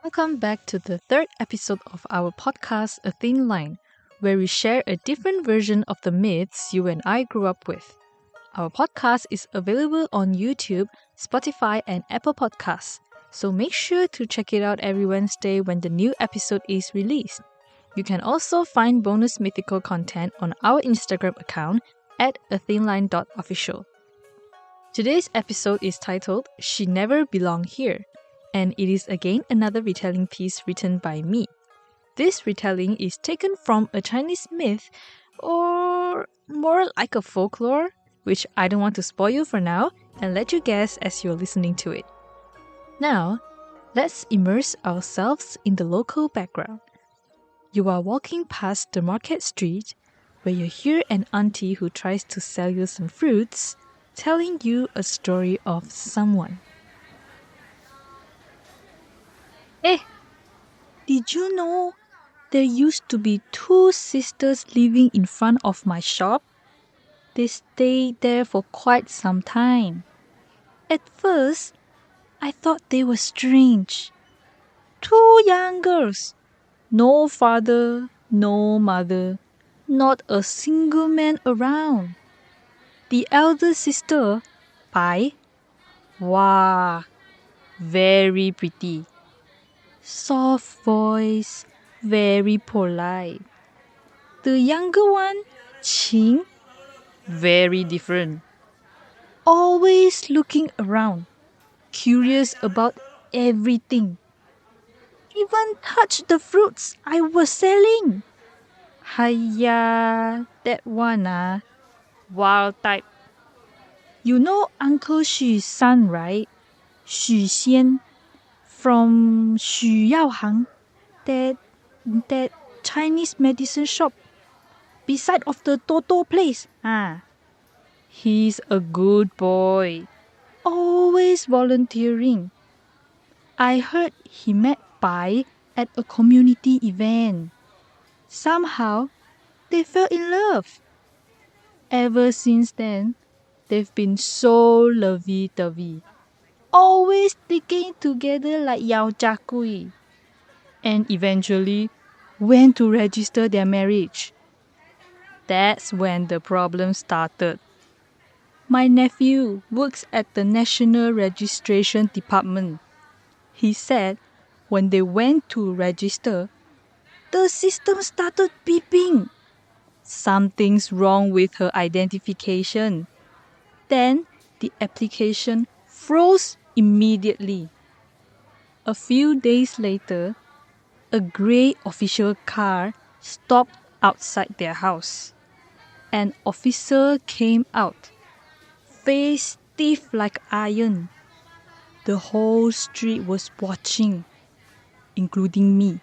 Welcome back to the third episode of our podcast, A Thin Line, where we share a different version of the myths you and I grew up with. Our podcast is available on YouTube, Spotify, and Apple Podcasts, so make sure to check it out every Wednesday when the new episode is released. You can also find bonus mythical content on our Instagram account at athinline.official. Today's episode is titled She Never Belonged Here, and it is again another retelling piece written by me. This retelling is taken from a Chinese myth, or more like a folklore, which I don't want to spoil you for now and let you guess as you're listening to it. Now, let's immerse ourselves in the local background. You are walking past the market street where you hear an auntie who tries to sell you some fruits telling you a story of someone. Eh, did you know there used to be two sisters living in front of my shop? They stayed there for quite some time. At first, I thought they were strange. Two young girls. No father, no mother, not a single man around. The elder sister, Pai, wow, very pretty. Soft voice, very polite. The younger one, Qing, very different. Always looking around, curious about everything. Even touched the fruits I was selling. Hiya, that one wild type. You know Uncle Xu's son, right? Xu Xian from Xu Yaohang, that Chinese medicine shop beside of the Toto place. He's a good boy, always volunteering. I heard he met Pai at a community event. Somehow, they fell in love. Ever since then, they've been so lovey-dovey, always sticking together like Yao Jia Kui, and eventually went to register their marriage. That's when the problem started. My nephew works at the National Registration Department. He said when they went to register, the system started beeping. Something's wrong with her identification. Then the application froze immediately. A few days later, a grey official car stopped outside their house. An officer came out, face stiff like iron. The whole street was watching, including me.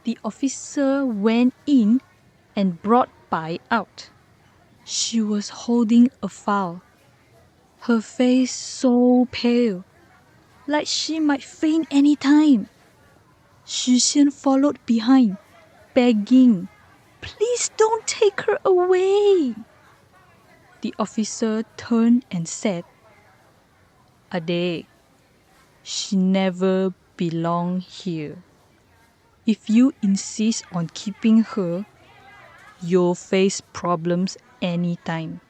The officer went in and brought Pai out. She was holding a file, her face so pale, like she might faint any time. Xu Xian followed behind, begging, "Please don't take her away." The officer turned and said, "Ade, she never belonged here. If you insist on keeping her, you'll face problems anytime."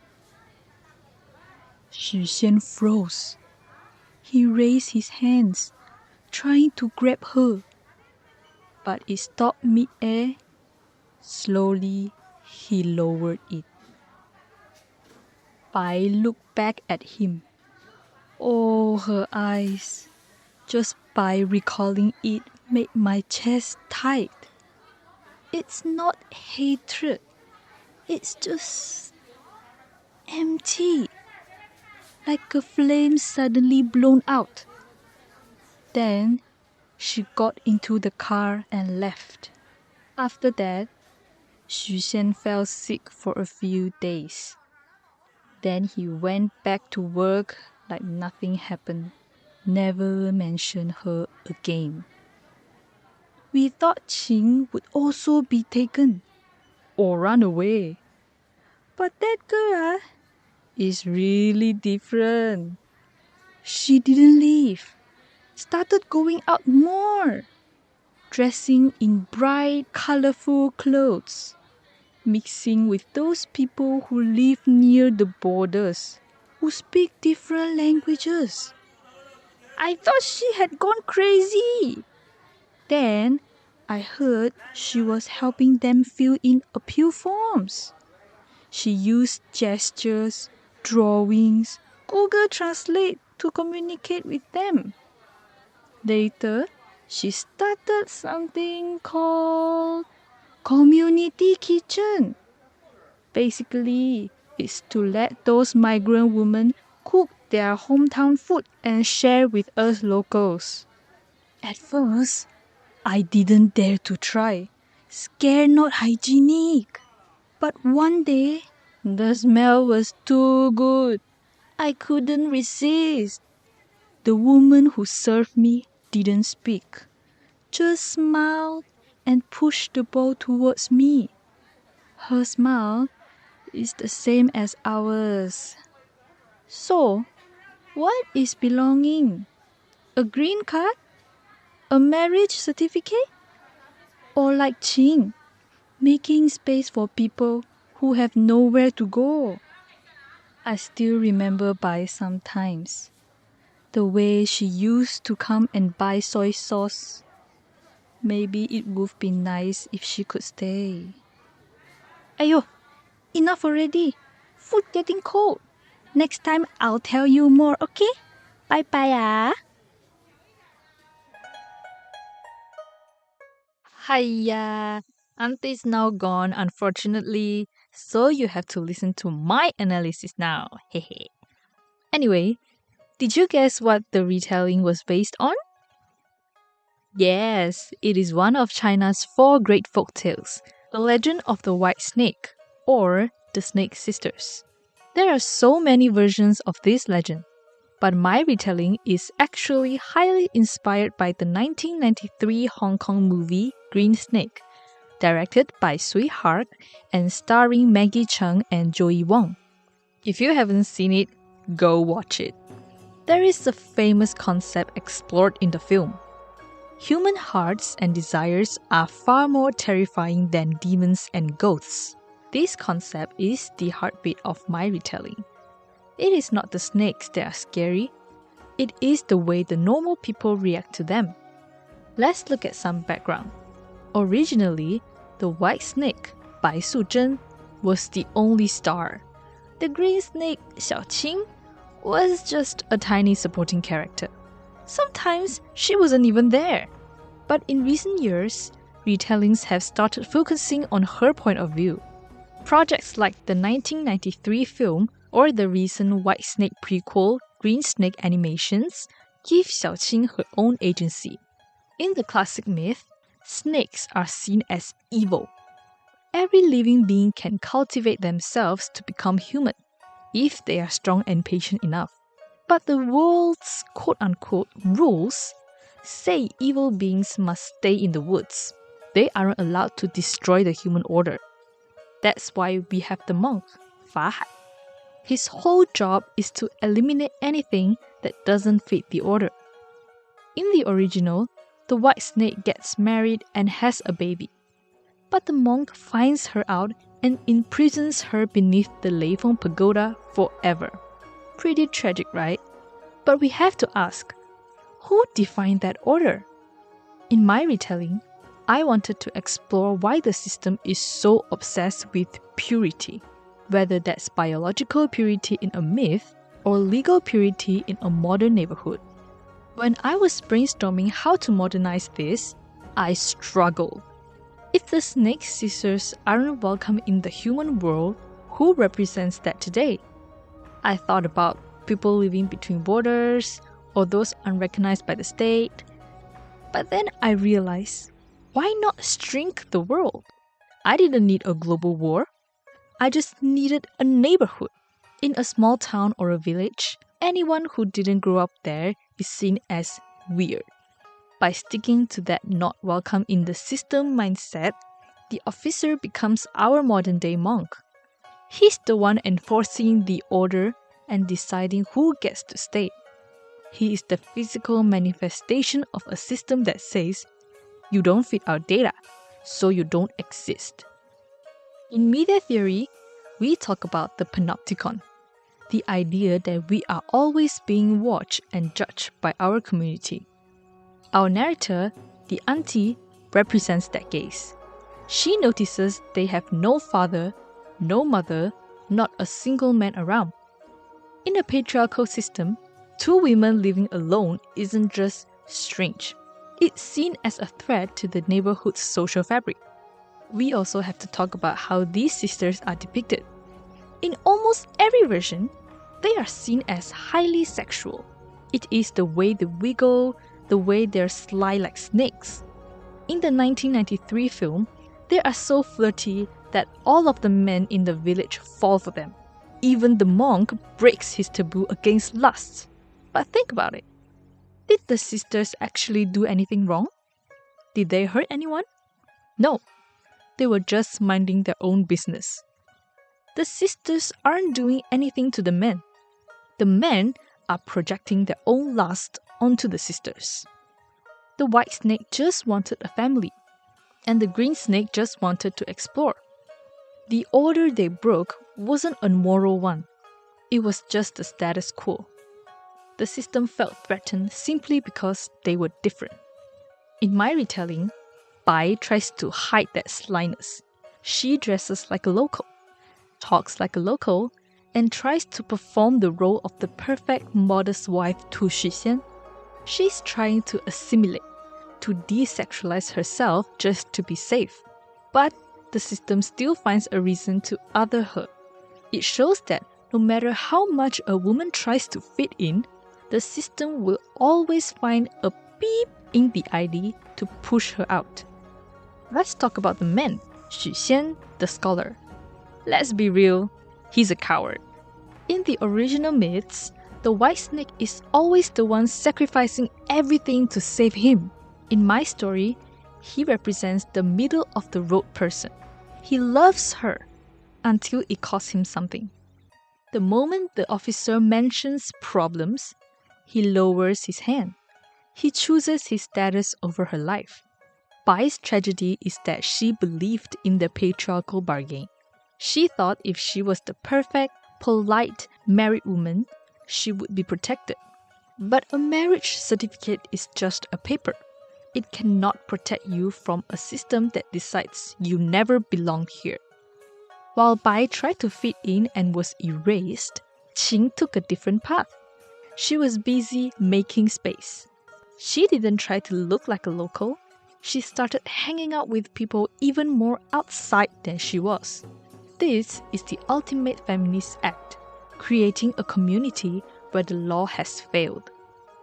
Xu Xian froze. He raised his hands, trying to grab her, but it stopped mid-air. Slowly, he lowered it. Pai looked back at him. Oh, her eyes. Just by recalling it made my chest tight. It's not hatred. It's just empty. Like a flame suddenly blown out. Then she got into the car and left. After that, Xu Xian fell sick for a few days. Then he went back to work like nothing happened. Never mentioned her again. We thought Qing would also be taken or run away. But that girl is really different. She didn't leave. Started going out more. dressing in bright, colorful clothes, mixing with those people who live near the borders, who speak different languages. I thought she had gone crazy. Then I heard she was helping them fill in appeal forms. She used gestures, drawings, Google Translate to communicate with them. Later, she started something called Community Kitchen. Basically, it's to let those migrant women cook their hometown food and share with us locals. At first, I didn't dare to try, scared not hygienic. But one day, the smell was too good. I couldn't resist. The woman who served me didn't speak, just smiled and pushed the bowl towards me. Her smile is the same as ours. So, what is belonging? A green card? A marriage certificate? Or like Ching, making space for people who have nowhere to go? I still remember Bai sometimes. The way she used to come and buy soy sauce. Maybe it would be nice if she could stay. Ayo, enough already. Food getting cold. Next time I'll tell you more, okay? Bye-bye ah. Hiya. Auntie's now gone, unfortunately, so you have to listen to my analysis now. Hehe. Anyway, did you guess what the retelling was based on? Yes, it is one of China's 4 great folk tales, the legend of the White Snake, or the Snake Sisters. There are so many versions of this legend, but my retelling is actually highly inspired by the 1993 Hong Kong movie Green Snake, directed by Sui Hark and starring Maggie Cheung and Joey Wong. If you haven't seen it, go watch it. There is a famous concept explored in the film. Human hearts and desires are far more terrifying than demons and ghosts. This concept is the heartbeat of my retelling. It is not the snakes that are scary, it is the way the normal people react to them. Let's look at some background. Originally, the white snake, Bai Suzhen, was the only star. The green snake, Xiaoqing, was just a tiny supporting character. Sometimes she wasn't even there. But in recent years, retellings have started focusing on her point of view. Projects like the 1993 film or the recent White Snake prequel, Green Snake Animations, give Xiaoqing her own agency. In the classic myth, snakes are seen as evil. Every living being can cultivate themselves to become human, if they are strong and patient enough. But the world's quote-unquote rules say evil beings must stay in the woods. They aren't allowed to destroy the human order. That's why we have the monk, Fa Hai. His whole job is to eliminate anything that doesn't fit the order. In the original, the white snake gets married and has a baby. But the monk finds her out and imprisons her beneath the Leifeng pagoda forever. Pretty tragic, right? But we have to ask, who defined that order? In my retelling, I wanted to explore why the system is so obsessed with purity, whether that's biological purity in a myth or legal purity in a modern neighborhood. When I was brainstorming how to modernize this, I struggled. If the snake sisters aren't welcome in the human world, who represents that today? I thought about people living between borders or those unrecognized by the state. But then I realized, why not shrink the world? I didn't need a global war. I just needed a neighborhood. In a small town or a village, anyone who didn't grow up there is seen as weird. By sticking to that not welcome in the system mindset, the officer becomes our modern-day monk. He's the one enforcing the order and deciding who gets to stay. He is the physical manifestation of a system that says, You don't fit our data, so you don't exist. In media theory, we talk about the panopticon, the idea that we are always being watched and judged by our community. Our narrator, the auntie, represents that gaze. She notices they have no father, no mother, not a single man around. In a patriarchal system, two women living alone isn't just strange. It's seen as a threat to the neighborhood's social fabric. We also have to talk about how these sisters are depicted. In almost every version, they are seen as highly sexual. It is the way they wiggle, the way they're sly like snakes. In the 1993 film, they are so flirty that all of the men in the village fall for them. Even the monk breaks his taboo against lust. But think about it. Did the sisters actually do anything wrong? Did they hurt anyone? No. They were just minding their own business. The sisters aren't doing anything to the men. The men are projecting their own lust onto the sisters. The white snake just wanted a family, and the green snake just wanted to explore. The order they broke wasn't a moral one. It was just the status quo. The system felt threatened simply because they were different. In my retelling, Bai tries to hide that slyness. She dresses like a local, talks like a local, and tries to perform the role of the perfect modest wife to Xuxian. She's trying to assimilate, to desexualize herself just to be safe. But the system still finds a reason to other her. It shows that no matter how much a woman tries to fit in, the system will always find a beep in the ID to push her out. Let's talk about the men. Xuxian, the scholar. Let's be real, he's a coward. In the original myths, the white snake is always the one sacrificing everything to save him. In my story, he represents the middle-of-the-road person. He loves her until it costs him something. The moment the officer mentions problems, he lowers his hand. He chooses his status over her life. Bai's tragedy is that she believed in the patriarchal bargain. She thought if she was the perfect, polite, married woman, she would be protected. But a marriage certificate is just a paper. It cannot protect you from a system that decides you never belong here. While Bai tried to fit in and was erased, Qing took a different path. She was busy making space. She didn't try to look like a local. She started hanging out with people even more outside than she was. This is the ultimate feminist act, creating a community where the law has failed.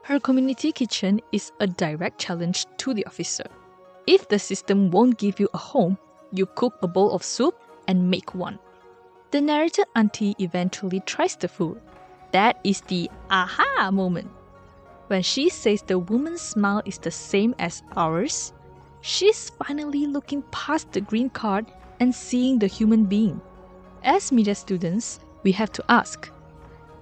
Her community kitchen is a direct challenge to the officer. If the system won't give you a home, you cook a bowl of soup and make one. The narrator auntie eventually tries the food. That is the aha moment. When she says the woman's smile is the same as ours, she's finally looking past the green card and seeing the human being. As media students, we have to ask,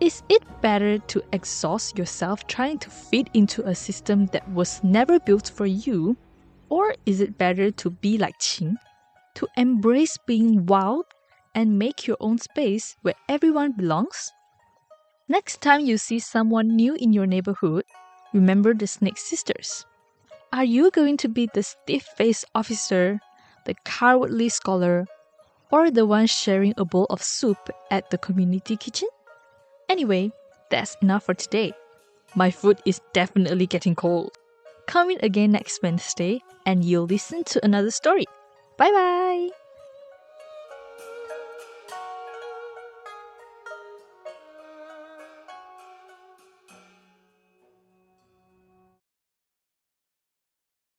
is it better to exhaust yourself trying to fit into a system that was never built for you, or is it better to be like Qing, to embrace being wild and make your own space where everyone belongs? Next time you see someone new in your neighborhood, remember the Snake Sisters. Are you going to be the stiff-faced officer, the cowardly scholar, or the one sharing a bowl of soup at the community kitchen? Anyway, that's enough for today. My food is definitely getting cold. Come in again next Wednesday and you'll listen to another story. Bye bye!